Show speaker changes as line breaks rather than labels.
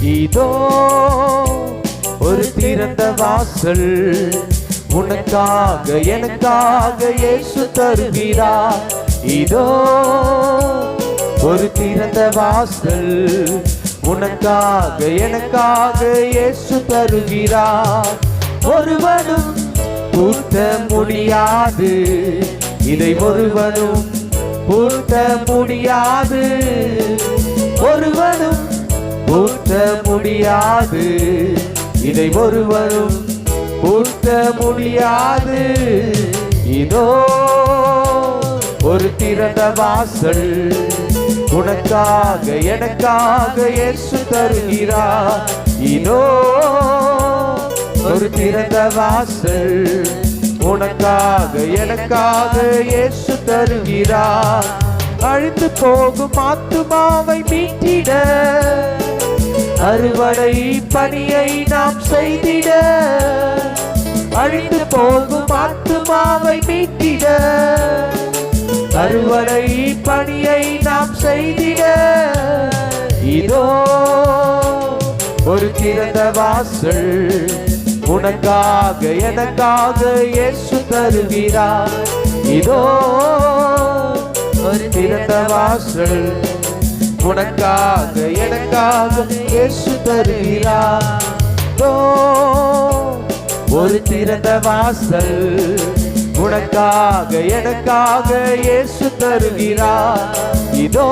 இதோ ஒரு திறந்த வாசல் உனக்காக எனக்காக இயேசு தருகிறார். இதோ ஒரு திறந்த வாசல் உனக்காக எனக்காக இயேசு தருகிறார். ஒருவனும் பூட்ட முடியாது, இதை ஒருவனும் பூட்ட முடியாது, ஒருவனும் பூட்ட முடியாது, இதை ஒருவனும் பூட்ட முடியாது. இதோ ஒரு திறந்த வாசல் உனக்காக எனக்காக இயேசு தருகிறார். இதோ ஒரு திறந்த வாசல் உனக்காக எனக்காக இயேசு தருகிறார். அழிந்து போகும் ஆத்துமாவை மீட்டிட அறுவடை பணியை நாம் செய்திட, அழிந்து போகும் ஆத்துமாவை மீட்டிட அறுவடை பணியை நாம் செய்திட. இதோ ஒரு திறந்த வாசல் உனக்காக எனக்காக இயேசு தருகிறார். இதோ ஒரு திறந்த வாசல் உனக்காக எனக்காக இயேசு தருகிறார். இதோ ஒரு திறந்த வாசல் உனக்காக எனக்காக இயேசு தருகிறார். இதோ